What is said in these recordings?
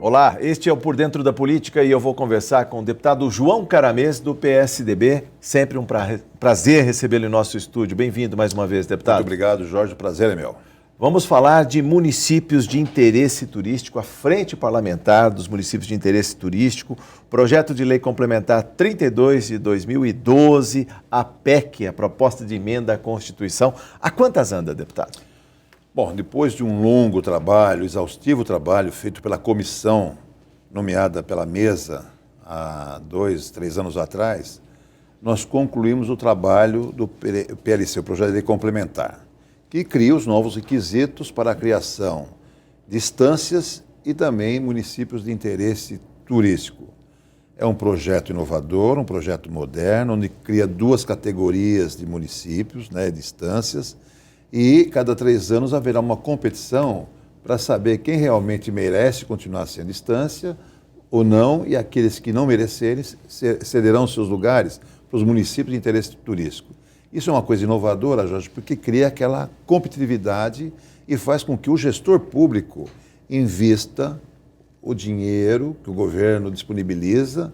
Olá, este é o Por Dentro da Política e eu vou conversar com o deputado João Caramês, do PSDB. Sempre um prazer recebê-lo em nosso estúdio. Bem-vindo mais uma vez, deputado. Muito obrigado, Jorge. O prazer é meu. Vamos falar de municípios de interesse turístico, a Frente Parlamentar dos Municípios de Interesse Turístico, projeto de lei complementar 32 de 2012, a PEC, a proposta de emenda à Constituição. A quantas anda, deputado? Bom, depois de um longo trabalho, exaustivo trabalho feito pela comissão nomeada pela mesa há 2, 3 anos atrás, nós concluímos o trabalho do PLC, o Projeto de Lei Complementar, que cria os novos requisitos para a criação de instâncias e também municípios de interesse turístico. É um projeto inovador, um projeto moderno, onde cria 2 categorias de municípios, de instâncias, e cada 3 anos haverá uma competição para saber quem realmente merece continuar sendo instância ou não, e aqueles que não merecerem cederão seus lugares para os municípios de interesse turístico. Isso é uma coisa inovadora, Jorge, porque cria aquela competitividade e faz com que o gestor público invista o dinheiro que o governo disponibiliza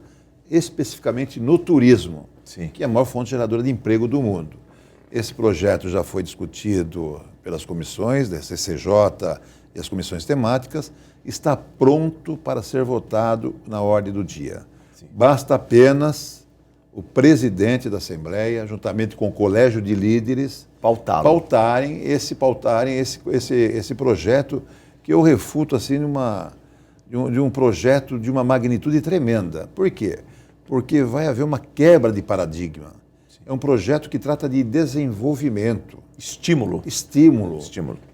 especificamente no turismo, Sim, que é a maior fonte geradora de emprego do mundo. Esse projeto já foi discutido pelas comissões da CCJ e as comissões temáticas, está pronto para ser votado na ordem do dia. Sim. Basta apenas o presidente da Assembleia, juntamente com o Colégio de Líderes, pautarem esse projeto, que eu refuto assim de um projeto de uma magnitude tremenda. Por quê? Porque vai haver uma quebra de paradigma. É um projeto que trata de desenvolvimento. Estímulo.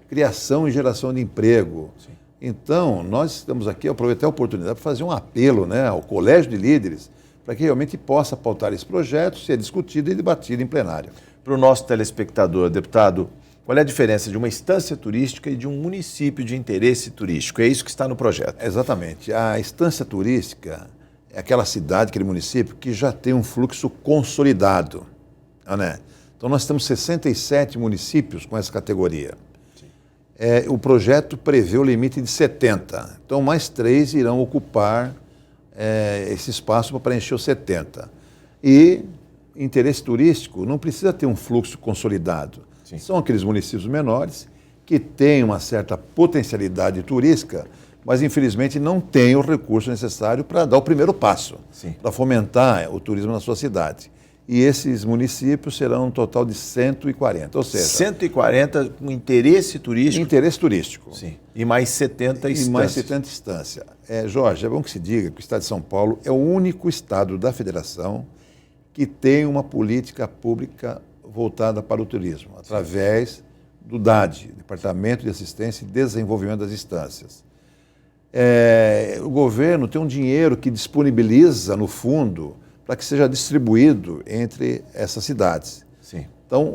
Criação e geração de emprego. Sim. Então, nós estamos aqui, aproveitar a oportunidade para fazer um apelo ao Colégio de Líderes, para que realmente possa pautar esse projeto, ser discutido e debatido em plenário. Para o nosso telespectador, deputado, qual é a diferença de uma instância turística e de um município de interesse turístico? É isso que está no projeto. Exatamente. A instância turística é aquela cidade, aquele município que já tem um fluxo consolidado. Então, nós temos 67 municípios com essa categoria. O projeto prevê o limite de 70. Então, mais 3 irão ocupar esse espaço para preencher os 70. E interesse turístico não precisa ter um fluxo consolidado. Sim. São aqueles municípios menores que têm uma certa potencialidade turística, mas infelizmente não têm o recurso necessário para dar o primeiro passo, para fomentar o turismo na sua cidade. E esses municípios serão um total de 140, ou seja... 140 com interesse turístico? Interesse turístico. Sim. E mais 70 instâncias. E mais 70 instâncias. Jorge, é bom que se diga que o Estado de São Paulo é o único estado da federação que tem uma política pública voltada para o turismo, através do DAD, Departamento de Assistência e Desenvolvimento das Instâncias. O governo tem um dinheiro que disponibiliza no fundo para que seja distribuído entre essas cidades. Sim. Então,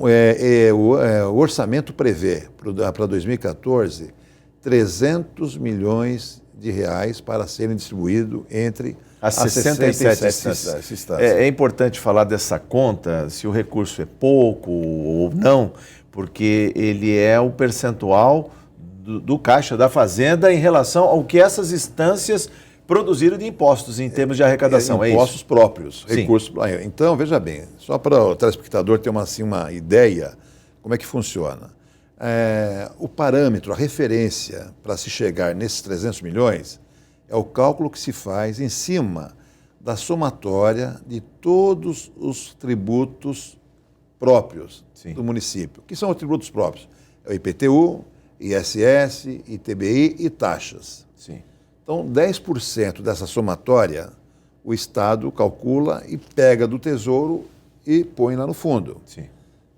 o orçamento prevê para 2014 300 milhões de reais para serem distribuídos entre as 67 instâncias. É importante falar dessa conta, se o recurso é pouco ou não, porque ele é o percentual do Caixa da Fazenda em relação ao que essas instâncias produziram de impostos em termos de arrecadação. Impostos próprios, Sim. Recursos. Então, veja bem, só para o telespectador ter uma ideia como é que funciona. O parâmetro, a referência para se chegar nesses 300 milhões é o cálculo que se faz em cima da somatória de todos os tributos próprios do município. Que são os tributos próprios? É o IPTU, ISS, ITBI e taxas. Sim. Então, 10% dessa somatória, o Estado calcula e pega do Tesouro e põe lá no fundo. Sim.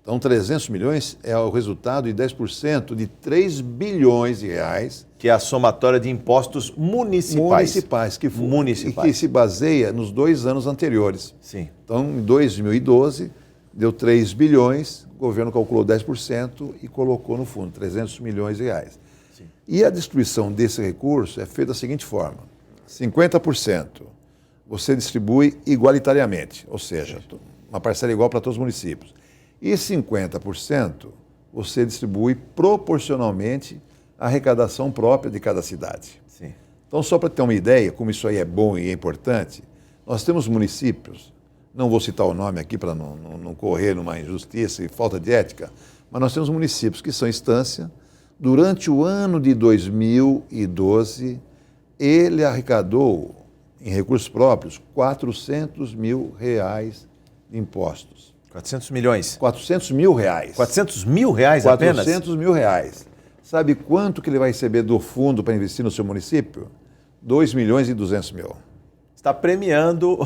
Então, 300 milhões é o resultado de 10% de 3 bilhões de reais. Que é a somatória de impostos municipais. E que se baseia nos 2 anos anteriores. Sim. Então, em 2012, deu 3 bilhões, o governo calculou 10% e colocou no fundo 300 milhões de reais. Sim. E a distribuição desse recurso é feita da seguinte forma: 50% você distribui igualitariamente, ou seja, uma parcela igual para todos os municípios. E 50% você distribui proporcionalmente à arrecadação própria de cada cidade. Sim. Então, só para ter uma ideia, como isso aí é bom e é importante, nós temos municípios, não vou citar o nome aqui para não correr numa injustiça e falta de ética, mas nós temos municípios que são instância. Durante o ano de 2012, ele arrecadou, em recursos próprios, R$400 mil de impostos. 400 milhões? 400 mil reais. 400 mil reais apenas? 400 mil reais. Sabe quanto que ele vai receber do fundo para investir no seu município? 2.200.000. Está premiando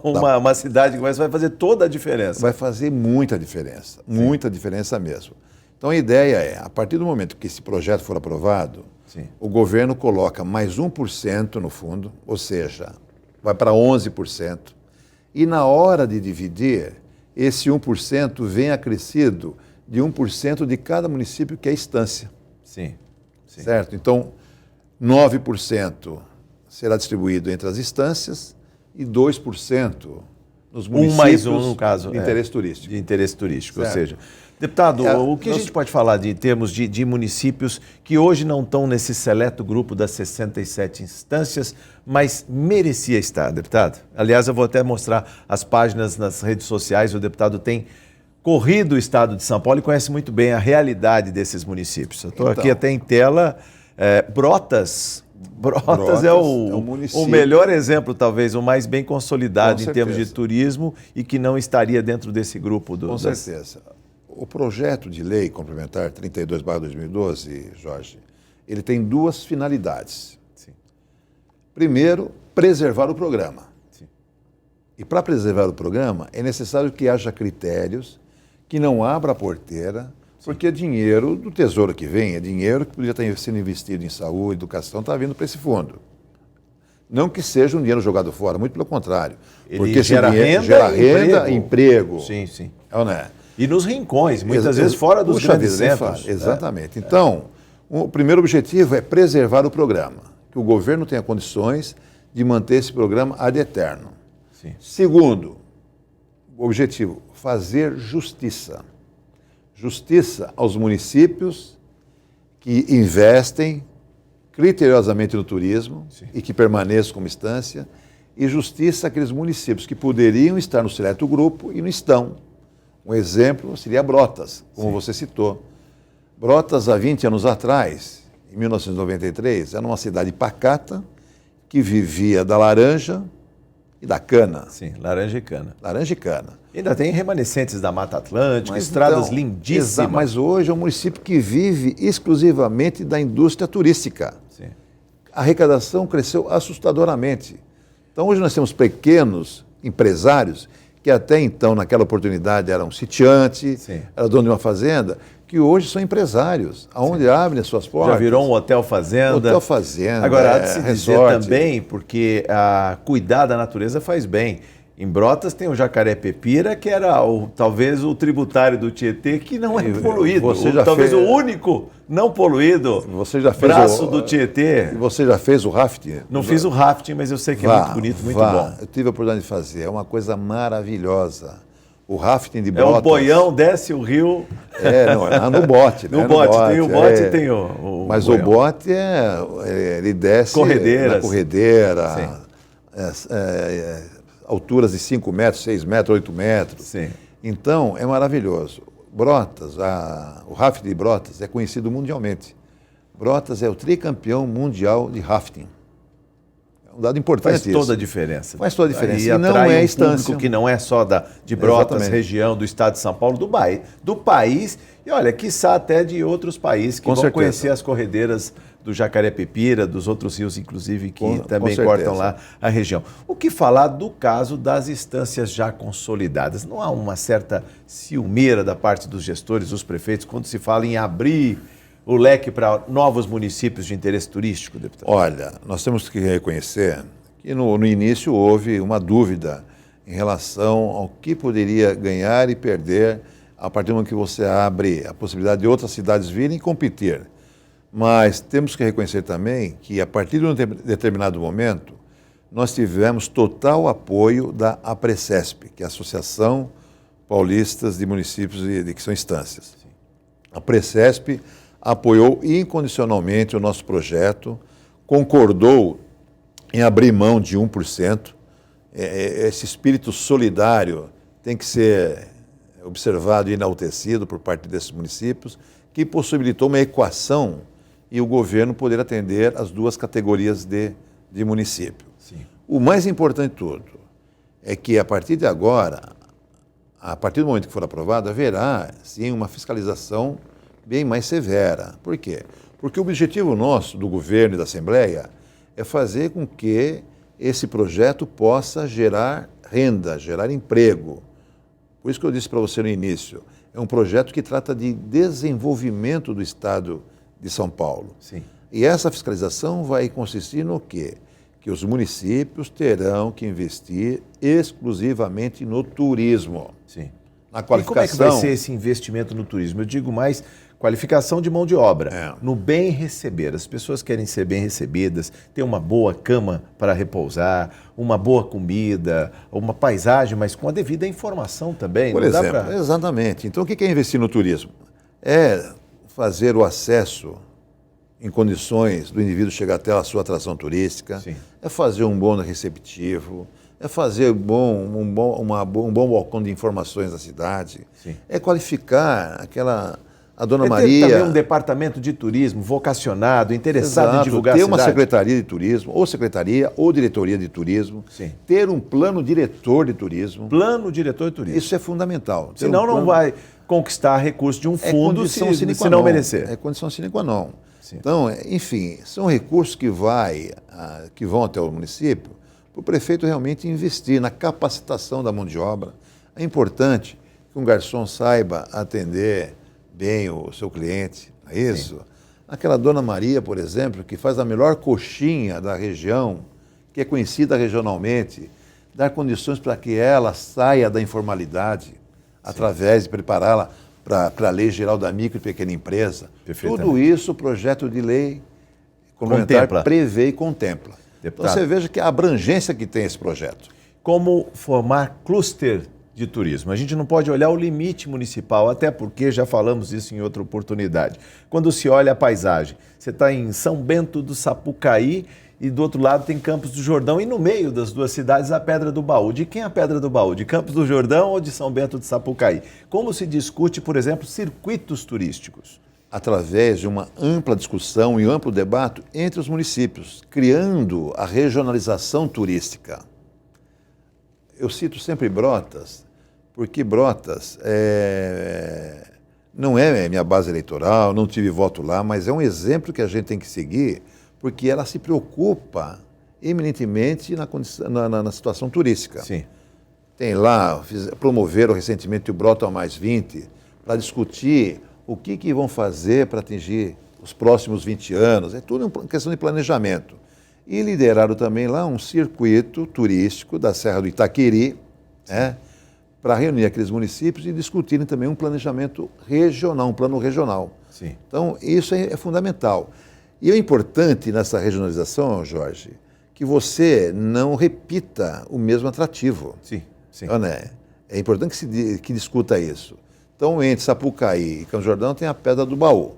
uma cidade que vai fazer toda a diferença. Vai fazer muita diferença, muita diferença mesmo. Então a ideia é, a partir do momento que esse projeto for aprovado, o governo coloca mais 1% no fundo, ou seja, vai para 11%, e na hora de dividir, esse 1% vem acrescido de 1% de cada município que é instância. Sim. Certo? Então, 9% será distribuído entre as instâncias e 2% nos municípios no caso, de interesse turístico. De interesse turístico, certo. Ou seja, deputado, o que a gente pode falar em termos de municípios que hoje não estão nesse seleto grupo das 67 instâncias, mas merecia estar, deputado? Aliás, eu vou até mostrar as páginas nas redes sociais, o deputado tem corrido o estado de São Paulo e conhece muito bem a realidade desses municípios. Eu estou aqui até em tela, Brotas é o melhor exemplo, talvez, o mais bem consolidado em termos de turismo e que não estaria dentro desse grupo. Com certeza. O projeto de lei complementar 32/2012, Jorge, ele tem duas finalidades. Sim. Primeiro, preservar o programa. Sim. E para preservar o programa, é necessário que haja critérios, que não abra a porteira, porque é dinheiro do Tesouro que vem, é dinheiro que podia estar sendo investido em saúde, educação, está vindo para esse fundo. Não que seja um dinheiro jogado fora, muito pelo contrário. Ele porque gera renda e emprego. Sim. É, não é? E nos rincões, muitas vezes fora dos grandes centros. Exatamente. Então, o primeiro objetivo é preservar o programa, que o governo tenha condições de manter esse programa ad eterno. Sim. Segundo, o objetivo, fazer justiça. Justiça aos municípios que investem criteriosamente no turismo e que permaneçam como instância, e justiça àqueles municípios que poderiam estar no seleto grupo e não estão. Um exemplo seria Brotas, como você citou. Brotas, há 20 anos atrás, em 1993, era uma cidade pacata que vivia da laranja e da cana. Sim, laranja e cana. Laranja e cana. Ainda tem remanescentes da Mata Atlântica, estradas lindíssimas. Mas hoje é um município que vive exclusivamente da indústria turística. Sim. A arrecadação cresceu assustadoramente. Então hoje nós temos pequenos empresários que até então, naquela oportunidade, eram sitiante, era dono de uma fazenda, que hoje são empresários, aonde abrem as suas portas. Já virou um hotel-fazenda. Hotel-fazenda, Agora, há de se dizer também, porque cuidar da natureza faz bem. Em Brotas tem o Jacaré-Pepira, que era talvez o tributário do Tietê, que não é poluído. Talvez o único não poluído braço do Tietê. Você já fez o rafting? Não fiz o rafting, mas eu sei que é muito bonito, muito bom. Eu tive a oportunidade de fazer, é uma coisa maravilhosa. O rafting de Brotas... É um boião, desce o rio... Não, é no bote. No bote, tem o bote e tem o Mas boião. O bote, ele desce na corredeira, alturas de 5 metros, 6 metros, 8 metros. Sim. Então, é maravilhoso. Brotas, o rafting de Brotas é conhecido mundialmente. Brotas é o tricampeão mundial de rafting. É um dado importante. Faz toda a diferença. Faz toda a diferença. E não é instância. Público que não é só de Brotas, região, do estado de São Paulo, do país, e olha, quiçá até de outros países que vão conhecer as corredeiras do Jacaré-Pepira, dos outros rios, inclusive, que também cortam lá a região. O que falar do caso das instâncias já consolidadas? Não há uma certa ciumeira da parte dos gestores, dos prefeitos, quando se fala em abrir o leque para novos municípios de interesse turístico, deputado? Olha, nós temos que reconhecer que no início houve uma dúvida em relação ao que poderia ganhar e perder a partir do momento que você abre a possibilidade de outras cidades virem competir. Mas temos que reconhecer também que, a partir de um determinado momento, nós tivemos total apoio da APRECESP, que é a Associação Paulista de Municípios que são instâncias. A APRECESP apoiou incondicionalmente o nosso projeto, concordou em abrir mão de 1%. Esse espírito solidário tem que ser observado e enaltecido por parte desses municípios, que possibilitou uma equação e o governo poder atender as duas categorias de município. Sim. O mais importante de tudo é que, a partir de agora, a partir do momento que for aprovado, haverá, sim, uma fiscalização bem mais severa. Por quê? Porque o objetivo nosso, do governo e da Assembleia, é fazer com que esse projeto possa gerar renda, gerar emprego. Por isso que eu disse para você no início, é um projeto que trata de desenvolvimento do Estado de São Paulo. Sim. E essa fiscalização vai consistir no quê? Que os municípios terão que investir exclusivamente no turismo. Sim. Na qualificação. E como é que vai ser esse investimento no turismo? Eu digo mais qualificação de mão de obra, no bem receber. As pessoas querem ser bem recebidas, ter uma boa cama para repousar, uma boa comida, uma paisagem, mas com a devida informação também. Por exemplo, exatamente. Então, o que é investir no turismo? É fazer o acesso em condições do indivíduo chegar até a sua atração turística, Sim. É fazer um bom receptivo, é fazer um bom balcão de informações da cidade, Sim. É qualificar a Dona Maria. Maria. Ter também um departamento de turismo vocacionado, interessado Exato, em divulgar ter a cidade. uma secretaria de turismo, ou secretaria, ou diretoria de turismo. Sim. Ter um plano diretor de turismo. Plano diretor de turismo. Isso é fundamental. Senão não vai conquistar recurso de um fundo se não merecer. É condição sine qua non. Sim. Então, enfim, são recursos que vão até o município para o prefeito realmente investir na capacitação da mão de obra. É importante que um garçom saiba atender bem o seu cliente, não é isso? Sim. Aquela Dona Maria, por exemplo, que faz a melhor coxinha da região, que é conhecida regionalmente, dar condições para que ela saia da informalidade, através de prepará-la para a Lei Geral da Micro e Pequena Empresa. Tudo isso o projeto de lei complementar prevê e contempla. Deputado, então você veja que a abrangência que tem esse projeto. Como formar cluster de turismo? A gente não pode olhar o limite municipal, até porque já falamos isso em outra oportunidade. Quando se olha a paisagem, você está em São Bento do Sapucaí e do outro lado tem Campos do Jordão e no meio das duas cidades a Pedra do Baú. De quem é a Pedra do Baú? De Campos do Jordão ou de São Bento do Sapucaí? Como se discute, por exemplo, circuitos turísticos? Através de uma ampla discussão e amplo debate entre os municípios, criando a regionalização turística. Eu cito sempre Brotas, porque Brotas não é minha base eleitoral, não tive voto lá, mas é um exemplo que a gente tem que seguir, porque ela se preocupa eminentemente na situação turística. Sim. Tem lá, promoveram recentemente o Brota Mais 20, para discutir o que vão fazer para atingir os próximos 20 anos. É tudo uma questão de planejamento. E lideraram também lá um circuito turístico da Serra do Itaqueri, para reunir aqueles municípios e discutirem também um planejamento regional, um plano regional. Sim. Então, isso é fundamental. E é importante nessa regionalização, Jorge, que você não repita o mesmo atrativo. Sim, sim. É importante que discuta isso. Então, entre Sapucaí e Campos do Jordão tem a Pedra do Baú.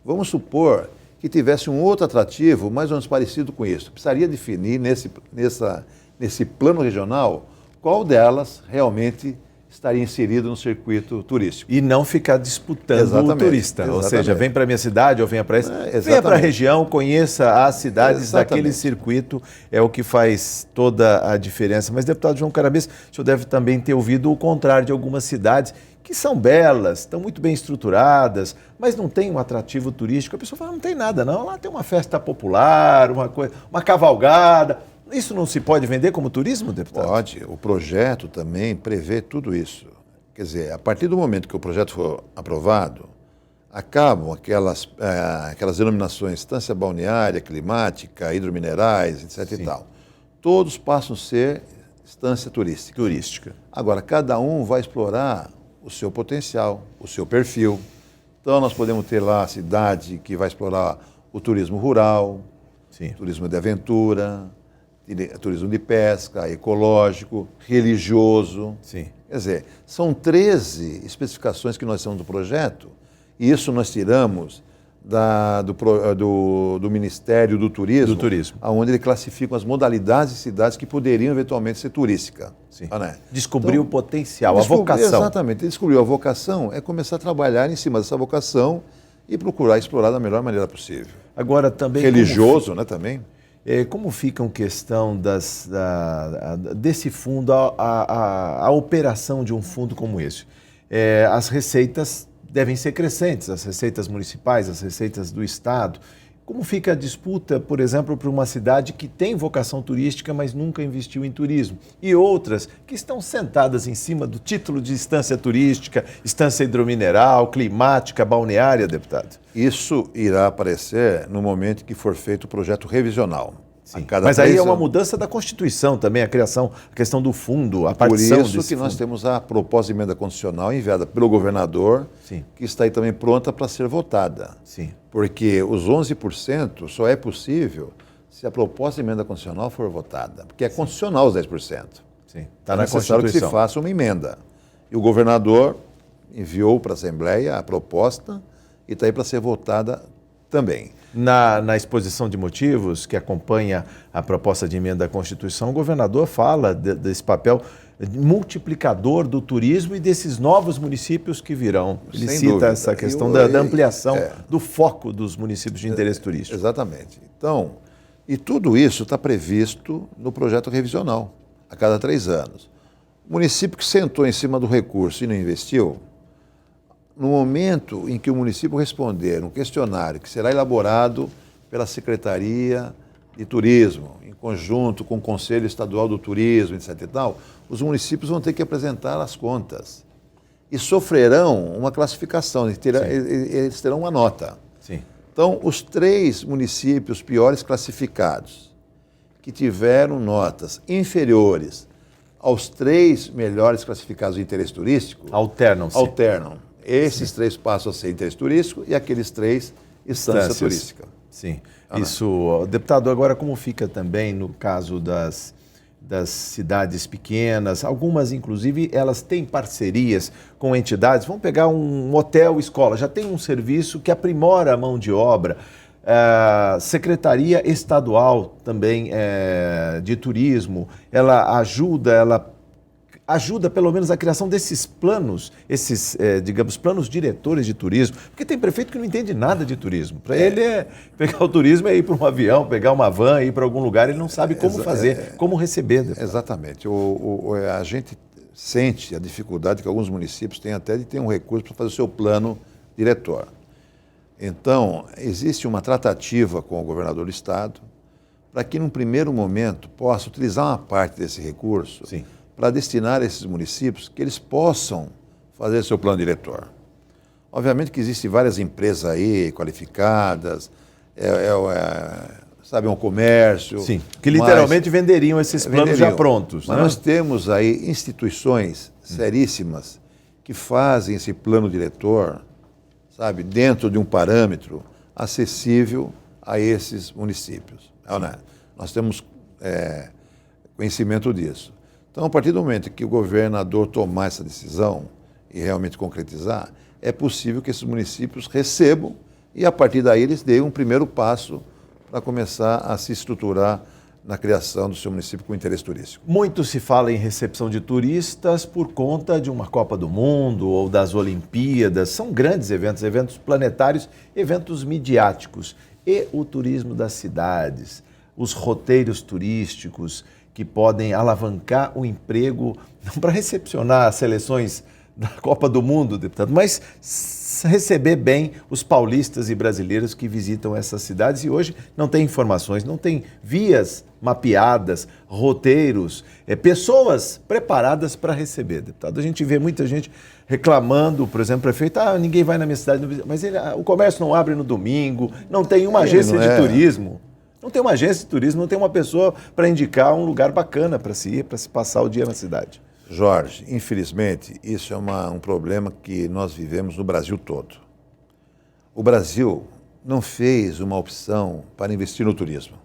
Vamos supor que tivesse um outro atrativo mais ou menos parecido com isso. Precisaria definir nesse plano regional qual delas realmente estaria inserido no circuito turístico. E não ficar disputando o turista. Ou seja, vem para a minha cidade ou venha para essa. Venha para a região, conheça as cidades daquele circuito, é o que faz toda a diferença. Mas, deputado João Carabes, o senhor deve também ter ouvido o contrário de algumas cidades que são belas, estão muito bem estruturadas, mas não tem um atrativo turístico. A pessoa fala, não tem nada não, lá tem uma festa popular, uma cavalgada. Isso não se pode vender como turismo, deputado? Pode. O projeto também prevê tudo isso. Quer dizer, a partir do momento que o projeto for aprovado, acabam aquelas denominações estância balneária, climática, hidrominerais, etc. e tal. Todos passam a ser estância turística. Agora, cada um vai explorar o seu potencial, o seu perfil. Então, nós podemos ter lá a cidade que vai explorar o turismo rural, turismo de aventura, turismo de pesca, ecológico, religioso. Sim. Quer dizer, são 13 especificações que nós temos do projeto, e isso nós tiramos do Ministério do Turismo, onde ele classifica as modalidades de cidades que poderiam eventualmente ser turísticas. Descobriu o potencial, a vocação. Exatamente, ele descobriu a vocação, é começar a trabalhar em cima dessa vocação e procurar explorar da melhor maneira possível. Agora também... Religioso, né, também. Como fica a questão desse fundo, a operação de um fundo como esse? As receitas devem ser crescentes, as receitas municipais, as receitas do Estado. Como fica a disputa, por exemplo, para uma cidade que tem vocação turística, mas nunca investiu em turismo? E outras que estão sentadas em cima do título de instância turística, instância hidromineral, climática, balneária, deputado? Isso irá aparecer no momento que for feito o projeto revisional. Mas aí é uma mudança da Constituição também, a criação, a questão do fundo, a partição desse fundo. Por isso que nós temos a proposta de emenda constitucional enviada pelo governador, que está aí também pronta para ser votada. Porque os 11% só é possível se a proposta de emenda constitucional for votada, porque é constitucional os 10%. Está na Constituição. Que se faça uma emenda. E o governador enviou para a Assembleia a proposta e está aí para ser votada também. Na exposição de motivos que acompanha a proposta de emenda à Constituição, o governador fala desse papel multiplicador do turismo e desses novos municípios que virão. Ele cita essa questão da ampliação do foco dos municípios de interesse turístico. Exatamente. Então, e tudo isso está previsto no projeto revisional, a cada 3 anos. O município que sentou em cima do recurso e não investiu, no momento em que o município responder um questionário que será elaborado pela Secretaria de Turismo, em conjunto com o Conselho Estadual do Turismo, etc. e tal, os municípios vão ter que apresentar as contas e sofrerão uma classificação, eles terão uma nota. Então, os 3 municípios piores classificados, que tiveram notas inferiores aos 3 melhores classificados de interesse turístico, alternam-se. Esses 3 passam a ser interesse turístico e aqueles 3 instância turística. Isso. Deputado, agora como fica também no caso das cidades pequenas, algumas inclusive elas têm parcerias com entidades, vamos pegar um hotel escola, já tem um serviço que aprimora a mão de obra, Secretaria Estadual também de Turismo, ela ajuda pelo menos a criação desses planos, digamos, planos diretores de turismo, porque tem prefeito que não entende nada de turismo. Para ele, pegar o turismo é ir para um avião, pegar uma van, ir para algum lugar, ele não sabe como fazer, como receber. Deputado. Exatamente. A gente sente a dificuldade que alguns municípios têm até de ter um recurso para fazer o seu plano diretor. Então, existe uma tratativa com o governador do Estado para que, num primeiro momento, possa utilizar uma parte desse recurso para destinar a esses municípios que eles possam fazer seu plano diretor. Obviamente que existem várias empresas aí qualificadas, sabe, um comércio. Que literalmente venderiam esses planos já prontos. Mas nós temos aí instituições seríssimas que fazem esse plano diretor, sabe, dentro de um parâmetro acessível a esses municípios. Nós temos conhecimento disso. Então, a partir do momento que o governador tomar essa decisão e realmente concretizar, é possível que esses municípios recebam e, a partir daí, eles deem um primeiro passo para começar a se estruturar na criação do seu município com interesse turístico. Muito se fala em recepção de turistas por conta de uma Copa do Mundo ou das Olimpíadas. São grandes eventos, eventos planetários, eventos midiáticos. E o turismo das cidades, os roteiros turísticos, que podem alavancar o emprego, não para recepcionar as seleções da Copa do Mundo, deputado, mas receber bem os paulistas e brasileiros que visitam essas cidades e hoje não tem informações, não tem vias mapeadas, roteiros, pessoas preparadas para receber, deputado. A gente vê muita gente reclamando, por exemplo, o prefeito, ninguém vai na minha cidade, mas o comércio não abre no domingo, não tem uma agência de turismo. Não tem uma agência de turismo, não tem uma pessoa para indicar um lugar bacana para se ir, para se passar o dia na cidade. Jorge, infelizmente, isso é um problema que nós vivemos no Brasil todo. O Brasil não fez uma opção para investir no turismo.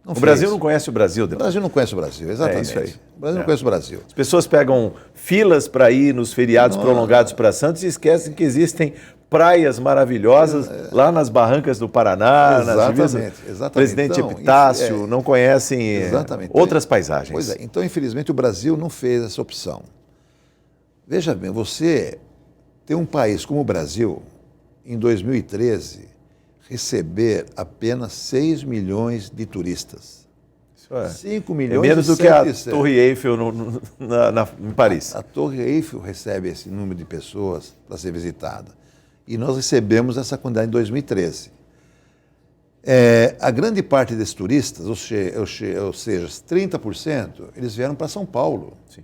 O Brasil não conhece o Brasil, deputado. O Brasil não conhece o Brasil, exatamente. É isso aí. O Brasil não conhece o Brasil. As pessoas pegam filas para ir nos feriados prolongados para Santos e esquecem que existem praias maravilhosas lá nas barrancas do Paraná, nas divisas. Exatamente. Presidente Então, Epitácio, não conhecem outras paisagens. Pois é, então infelizmente o Brasil não fez essa opção. Veja bem, você tem um país como o Brasil, em 2013, receber apenas 6 milhões de turistas. 5 milhões é menos do que a Torre Eiffel em Paris. A Torre Eiffel recebe esse número de pessoas para ser visitada. E nós recebemos essa quantidade em 2013. A grande parte desses turistas, ou seja, 30%, eles vieram para São Paulo. Sim.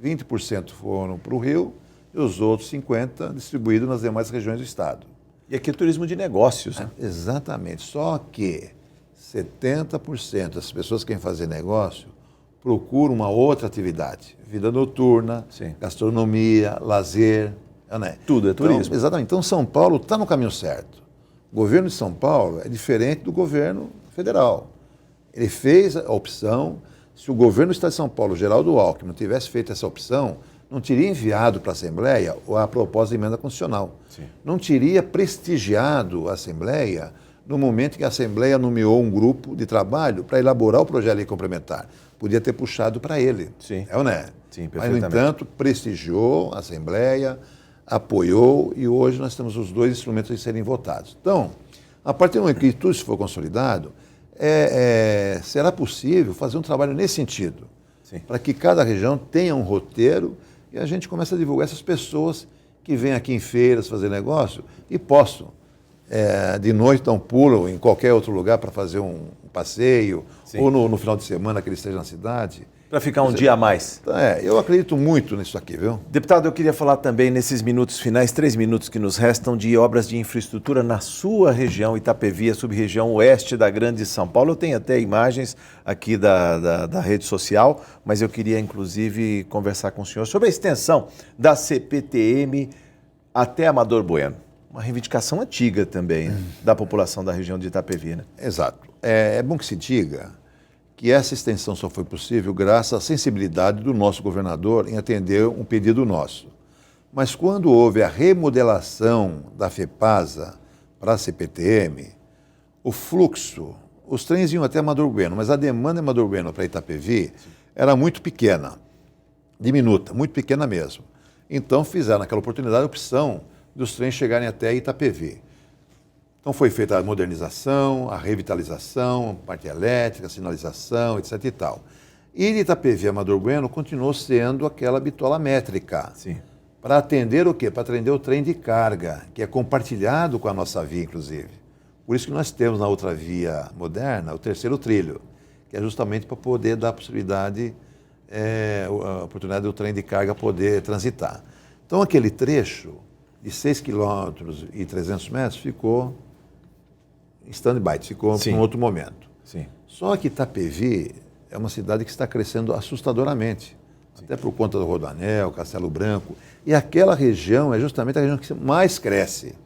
20% foram para o Rio e os outros 50% distribuídos nas demais regiões do estado. E aqui é turismo de negócios. Né? Exatamente. Só que 70% das pessoas que querem fazer negócio procuram uma outra atividade. Vida noturna, sim, gastronomia, lazer. Né? Tudo é turismo. Então, exatamente. Então, São Paulo está no caminho certo. O governo de São Paulo é diferente do governo federal. Ele fez a opção. Se o governo do estado de São Paulo, Geraldo Alckmin, não tivesse feito essa opção, não teria enviado para a Assembleia a proposta de emenda constitucional. Sim. Não teria prestigiado a Assembleia no momento que a Assembleia nomeou um grupo de trabalho para elaborar o projeto de lei complementar. Podia ter puxado para ele. Sim. É ou não é? Sim, mas, no entanto, prestigiou a Assembleia, apoiou e hoje nós temos os dois instrumentos a serem votados. Então, a partir do momento que tudo isso for consolidado, será possível fazer um trabalho nesse sentido, para que cada região tenha um roteiro e a gente comece a divulgar essas pessoas que vêm aqui em feiras fazer negócio e possam, de noite, dar um pulo em qualquer outro lugar para fazer um passeio, sim, ou no final de semana que ele esteja na cidade. Para ficar um dia a mais. Eu acredito muito nisso aqui, viu? Deputado, eu queria falar também nesses minutos finais, 3 minutos que nos restam, de obras de infraestrutura na sua região, Itapevi, a sub-região oeste da Grande São Paulo. Eu tenho até imagens aqui da rede social, mas eu queria, inclusive, conversar com o senhor sobre a extensão da CPTM até Amador Bueno. Uma reivindicação antiga também da população da região de Itapevi, né? Exato. É bom que se diga que essa extensão só foi possível graças à sensibilidade do nosso governador em atender um pedido nosso. Mas quando houve a remodelação da FEPASA para a CPTM, o fluxo, os trens iam até Amador Bueno, mas a demanda de Amador Bueno para Itapevi era muito pequena, diminuta, muito pequena mesmo. Então fizeram naquela oportunidade a opção dos trens chegarem até Itapevi. Então foi feita a modernização, a revitalização, parte elétrica, sinalização, etc. e tal. E de Itapevi a Amador Bueno continuou sendo aquela bitola métrica. Sim. Para atender o quê? Para atender o trem de carga, que é compartilhado com a nossa via, inclusive. Por isso que nós temos na outra via moderna o terceiro trilho, que é justamente para poder dar a possibilidade, a oportunidade do trem de carga poder transitar. Então aquele trecho de 6 quilômetros e 300 metros ficou em stand-by, ficou para um outro momento. Sim. Só que Itapevi é uma cidade que está crescendo assustadoramente, até por conta do Rodoanel, Castelo Branco, e aquela região é justamente a região que mais cresce.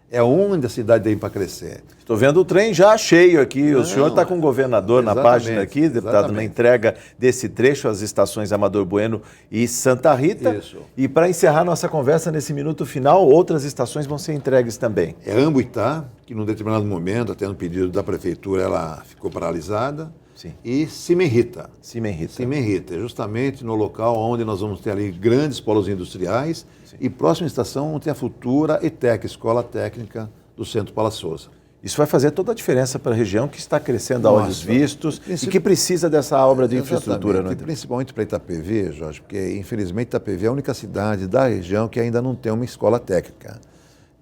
É onde a cidade tem para crescer. Estou vendo o trem já cheio aqui. O senhor está com o governador na página aqui, deputado, exatamente, na entrega desse trecho, as estações Amador Bueno e Santa Rita. Isso. E para encerrar nossa conversa nesse minuto final, outras estações vão ser entregues também. É Ambuitá, que num determinado momento, até no pedido da prefeitura, ela ficou paralisada. Sim. E Simenrita. Simenrita, justamente no local onde nós vamos ter ali grandes polos industriais. Sim. E próxima estação vamos ter a futura ETEC, Escola Técnica do Centro Paula Souza. Isso vai fazer toda a diferença para a região que está crescendo a olhos vistos e que precisa dessa obra de infraestrutura. Não é? E principalmente para Itapevi, Jorge, porque infelizmente Itapevi é a única cidade da região que ainda não tem uma escola técnica.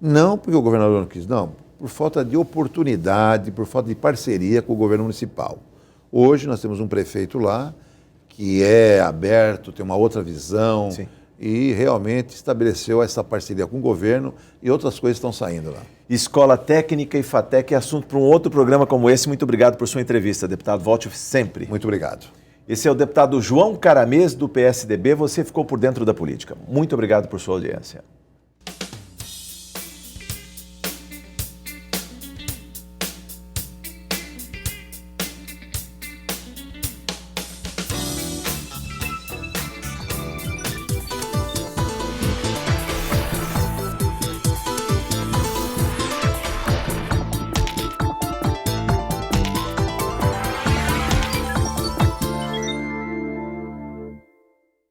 Não porque o governador não quis, não, por falta de oportunidade, por falta de parceria com o governo municipal. Hoje nós temos um prefeito lá que é aberto, tem uma outra visão. Sim. E realmente estabeleceu essa parceria com o governo e outras coisas estão saindo lá. Escola Técnica e FATEC é assunto para um outro programa como esse. Muito obrigado por sua entrevista, deputado. Volte sempre. Muito obrigado. Esse é o deputado João Caramês, do PSDB. Você ficou por dentro da política. Muito obrigado por sua audiência.